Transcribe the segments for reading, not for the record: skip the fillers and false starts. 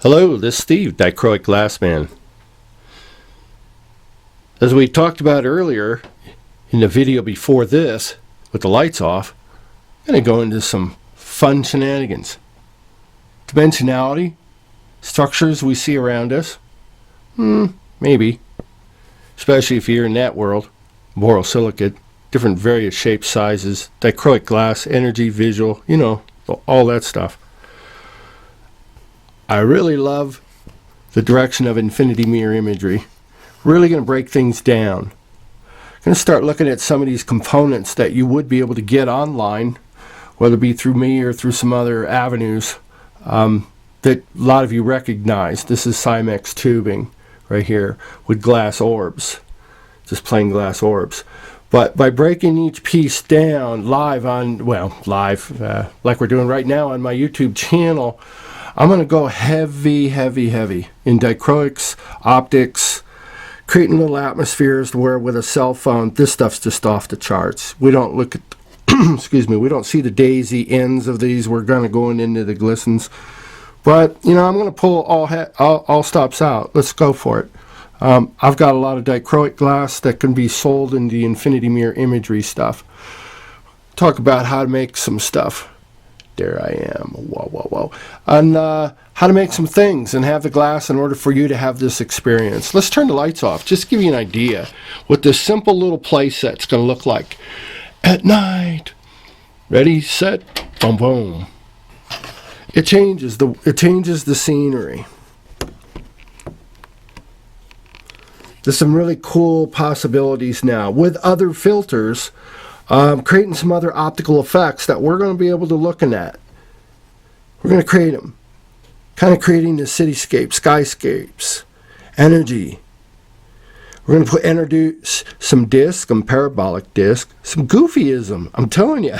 Hello, this is Steve, Dichroic Glassman. As we talked about earlier in the video before this, with the lights off, I'm going to go into some fun shenanigans. Dimensionality, structures we see around us, maybe, especially if you're in that world, borosilicate, different various shapes, sizes, dichroic glass, energy, visual, all that stuff. I really love the direction of infinity mirror imagery. Really going to break things down. Going to start looking at some of these components that you would be able to get online, whether it be through me or through some other avenues that a lot of you recognize. This is Cymex tubing right here with glass orbs, just plain glass orbs. But by breaking each piece down live, like we're doing right now on my YouTube channel, I'm going to go heavy in dichroics, optics, creating little atmospheres where with a cell phone, this stuff's just off the charts. We don't look at, we don't see the daisy ends of these. We're going to go into the glistens. But, I'm going to pull all stops out. Let's go for it. I've got a lot of dichroic glass that can be sold in the infinity mirror imagery stuff. Talk about how to make some stuff. There I am. Whoa. On how to make some things and have the glass in order for you to have this experience. Let's turn the lights off. Just to give you an idea what this simple little play set's going to look like at night. Ready, set, boom, boom. It changes the scenery. There's some really cool possibilities now with other filters. Creating some other optical effects that we're going to be able to look at. We're going to create them. Kind of creating the cityscape, skyscapes, energy. We're going to introduce some disc, some parabolic disc, some goofyism. I'm telling you.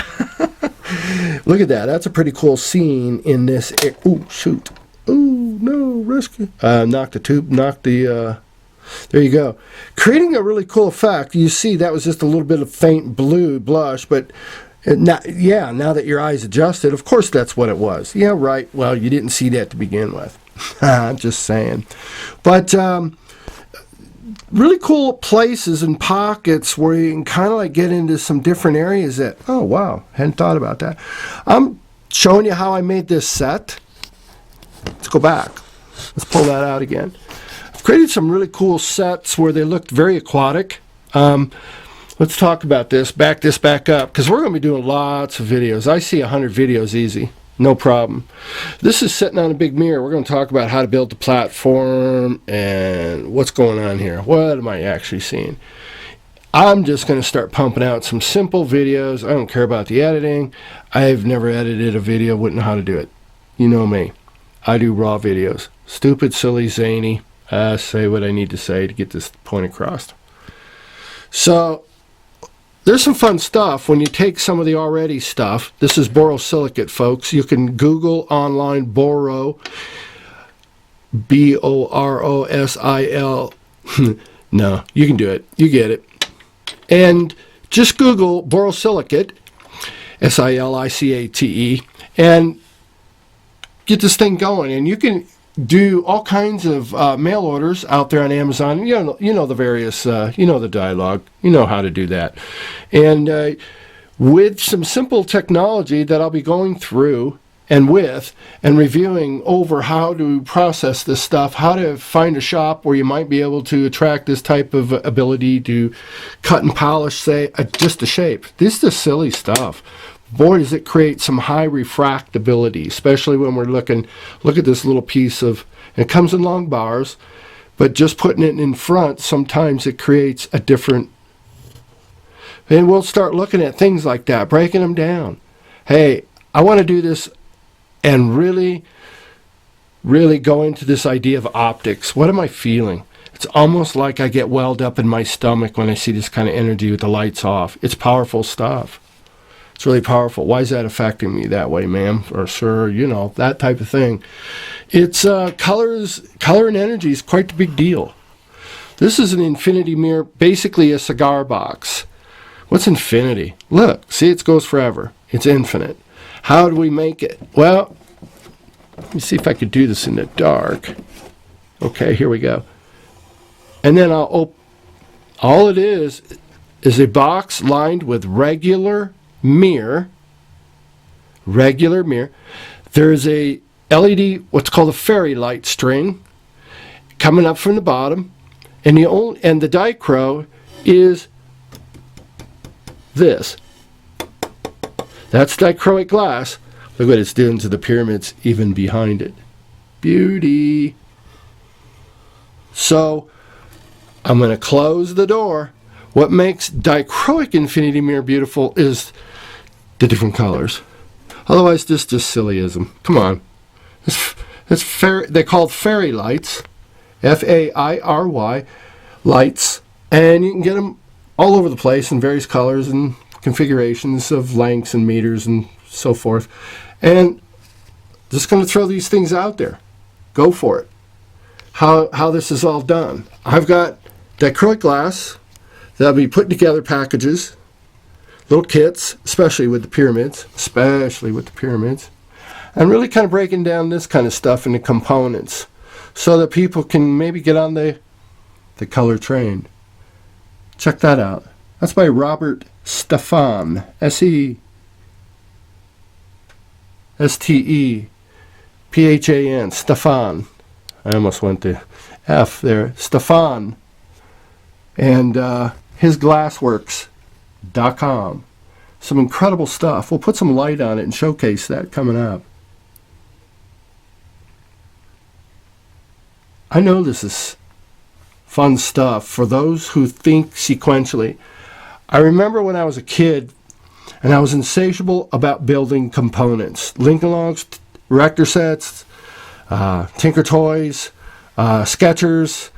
Look at that. That's a pretty cool scene in this. Ooh, shoot. Ooh, no, rescue. Knock the tube, there you go. Creating a really cool effect. You see that was just a little bit of faint blue blush, but now that your eyes adjusted, of course that's what it was. Yeah, right. Well, you didn't see that to begin with. I'm just saying. But really cool places and pockets where you can kind of like get into some different areas that, oh, wow, hadn't thought about that. I'm showing you how I made this set. Let's go back. Let's pull that out again. Created some really cool sets where they looked very aquatic. Let's talk about this. Back up, because we're going to be doing lots of videos. I see 100 videos easy, no problem. This is sitting on a big mirror. We're going to talk about how to build the platform and what's going on here. What am I actually seeing? I'm just going to start pumping out some simple videos. I don't care about the editing. I've never edited a video, wouldn't know how to do it. You know me. I do raw videos. Stupid, silly, zany. Say what I need to say to get this point across. So there's some fun stuff when you take some of the already stuff. This is borosilicate, folks. You can Google online borosil. No, you can do it. You get it. And just Google borosilicate, silicate, and get this thing going. And you can do all kinds of mail orders out there on Amazon. You know the various, the dialogue. You know how to do that. And with some simple technology that I'll be going through and reviewing over how to process this stuff, how to find a shop where you might be able to attract this type of ability to cut and polish, say, just a shape. This is the silly stuff. Boy, does it create some high refractability, especially when we're look at this little piece of, it comes in long bars, but just putting it in front, sometimes it creates a different, and we'll start looking at things like that, breaking them down. Hey, I want to do this and really go into this idea of optics. What am I feeling? It's almost like I get welled up in my stomach when I see this kind of energy with the lights off. It's powerful stuff. It's really powerful. Why is that affecting me that way, ma'am or sir? That type of thing. It's color and energy is quite the big deal. This is an infinity mirror, basically a cigar box. What's infinity? Look, see, it goes forever. It's infinite. How do we make it? Well, Let me see if I could do this in the dark. Okay, here we go. And then all it is a box lined with regular mirror. There's a LED, what's called a fairy light string, coming up from the bottom, and the dichro is this. That's dichroic glass. Look what it's doing to the pyramids even behind it. Beauty. So I'm going to close the door. What makes dichroic infinity mirror beautiful is the different colors. Otherwise, this is just sillyism. Come on. They're called fairy lights. F-A-I-R-Y. Lights. And you can get them all over the place in various colors and configurations of lengths and meters and so forth. And just going to throw these things out there. Go for it. How this is all done. I've got dichroic glass that'll be put together packages, little kits, especially with the pyramids, and really kind of breaking down this kind of stuff into components so that people can maybe get on the color train. Check that out. That's by Robert Stephan, S-E-S-T-E-P-H-A-N, Stephan. I almost went to F there. Stephan. And hisglassworks.com. Some incredible stuff. We'll put some light on it and showcase that coming up. I know this is fun stuff for those who think sequentially. I remember when I was a kid and I was insatiable about building components. Lincoln Logs, Erector sets, Tinker Toys, Skechers,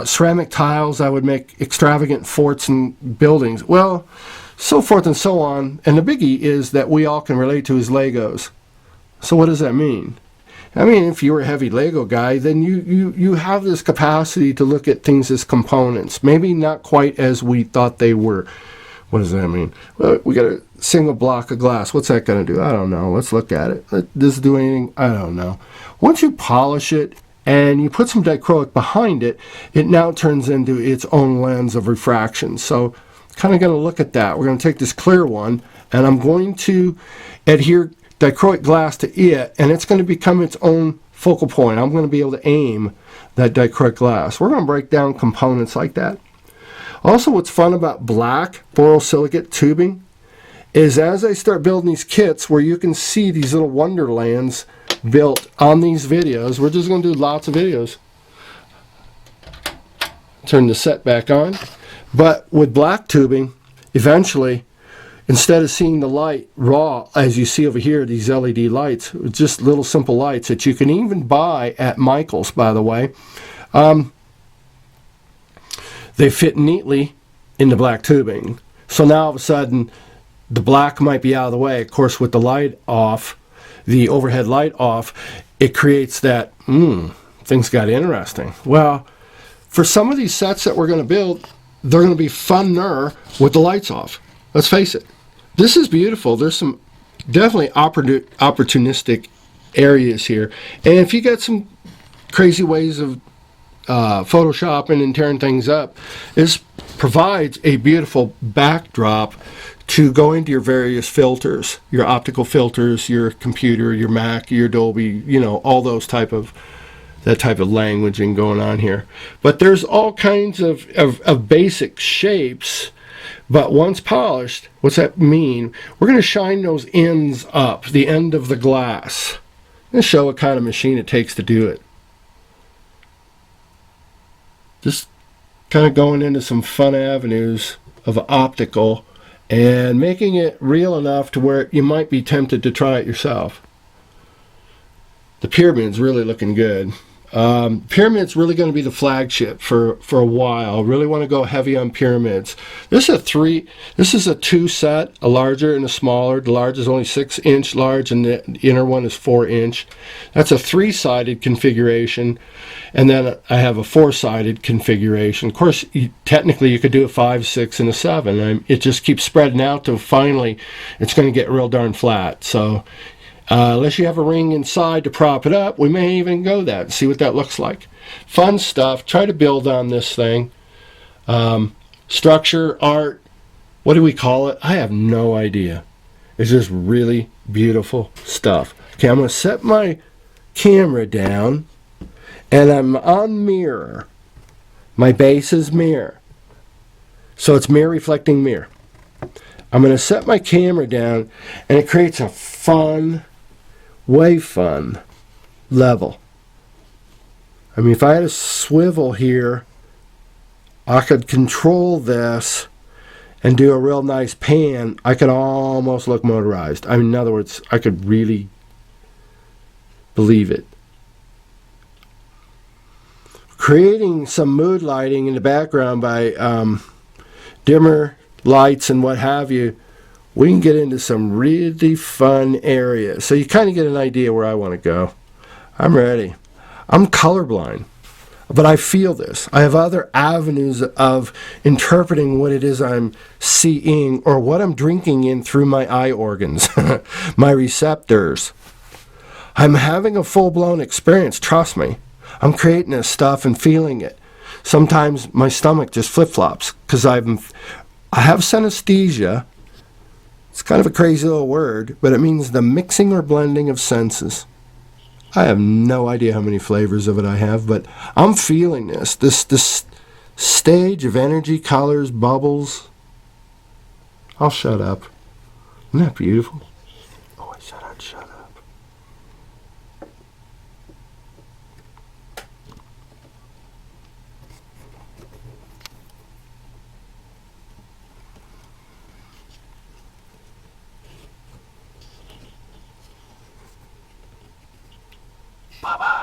ceramic tiles. I would make extravagant forts and buildings. Well, so forth and so on. And the biggie is that we all can relate to is Legos. So what does that mean? I mean, if you're a heavy Lego guy, then you have this capacity to look at things as components. Maybe not quite as we thought they were. What does that mean? Well, we got a single block of glass. What's that going to do? I don't know. Let's look at it. Does it do anything? I don't know. Once you polish it and you put some dichroic behind it, it now turns into its own lens of refraction. So kind of going to look at that. We're going to take this clear one, and I'm going to adhere dichroic glass to it, and it's going to become its own focal point. I'm going to be able to aim that dichroic glass. We're going to break down components like that. Also, what's fun about black borosilicate tubing is as I start building these kits where you can see these little wonderlands built on these videos, we're just going to do lots of videos. Turn the set back on. But with black tubing, eventually, instead of seeing the light raw, as you see over here, these LED lights, just little simple lights that you can even buy at Michael's, by the way, they fit neatly in the black tubing. So now all of a sudden, the black might be out of the way. Of course, with the light off, the overhead light off, it creates that, things got interesting. Well, for some of these sets that we're going to build, they're going to be funner with the lights off. Let's face it. This is beautiful. There's some definitely opportunistic areas here. And if you got some crazy ways of photoshopping and tearing things up, this provides a beautiful backdrop to go into your various filters, your optical filters, your computer, your Mac, your Adobe, all those type of languaging going on here. But there's all kinds of basic shapes. But once polished, what's that mean? We're going to shine those ends up, the end of the glass. I'm going to show what kind of machine it takes to do it. Just kind of going into some fun avenues of optical and making it real enough to where you might be tempted to try it yourself. The pyramid's really looking good. Pyramid's really going to be the flagship for a while. Really want to go heavy on pyramids. This is a two set, a larger and a smaller. The large is only 6-inch large and the inner one is 4-inch. That's a 3-sided configuration, and then I have a 4-sided configuration. Of course, technically you could do a 5, 6, and a 7. It just keeps spreading out till finally it's going to get real darn flat. So Unless you have a ring inside to prop it up, we may even go that and see what that looks like. Fun stuff. Try to build on this thing. Structure, art, what do we call it? I have no idea. It's just really beautiful stuff. Okay, I'm going to set my camera down, and I'm on mirror. My base is mirror. So it's mirror reflecting mirror. I'm going to set my camera down, and it creates a fun, way fun level. I mean, if I had a swivel here, I could control this and do a real nice pan. I could almost look motorized. I mean, in other words, I could really believe it. Creating some mood lighting in the background by dimmer lights and what have you, we can get into some really fun areas. So you kind of get an idea where I want to go. I'm ready. I'm colorblind, but I feel this. I have other avenues of interpreting what it is I'm seeing or what I'm drinking in through my eye organs, my receptors. I'm having a full-blown experience, trust me. I'm creating this stuff and feeling it. Sometimes my stomach just flip-flops because I have synesthesia. It's kind of a crazy little word, but it means the mixing or blending of senses. I have no idea how many flavors of it I have, but I'm feeling this. This stage of energy, colors, bubbles. I'll shut up. Isn't that beautiful? Oh, I said I'd shut up. Bye-bye.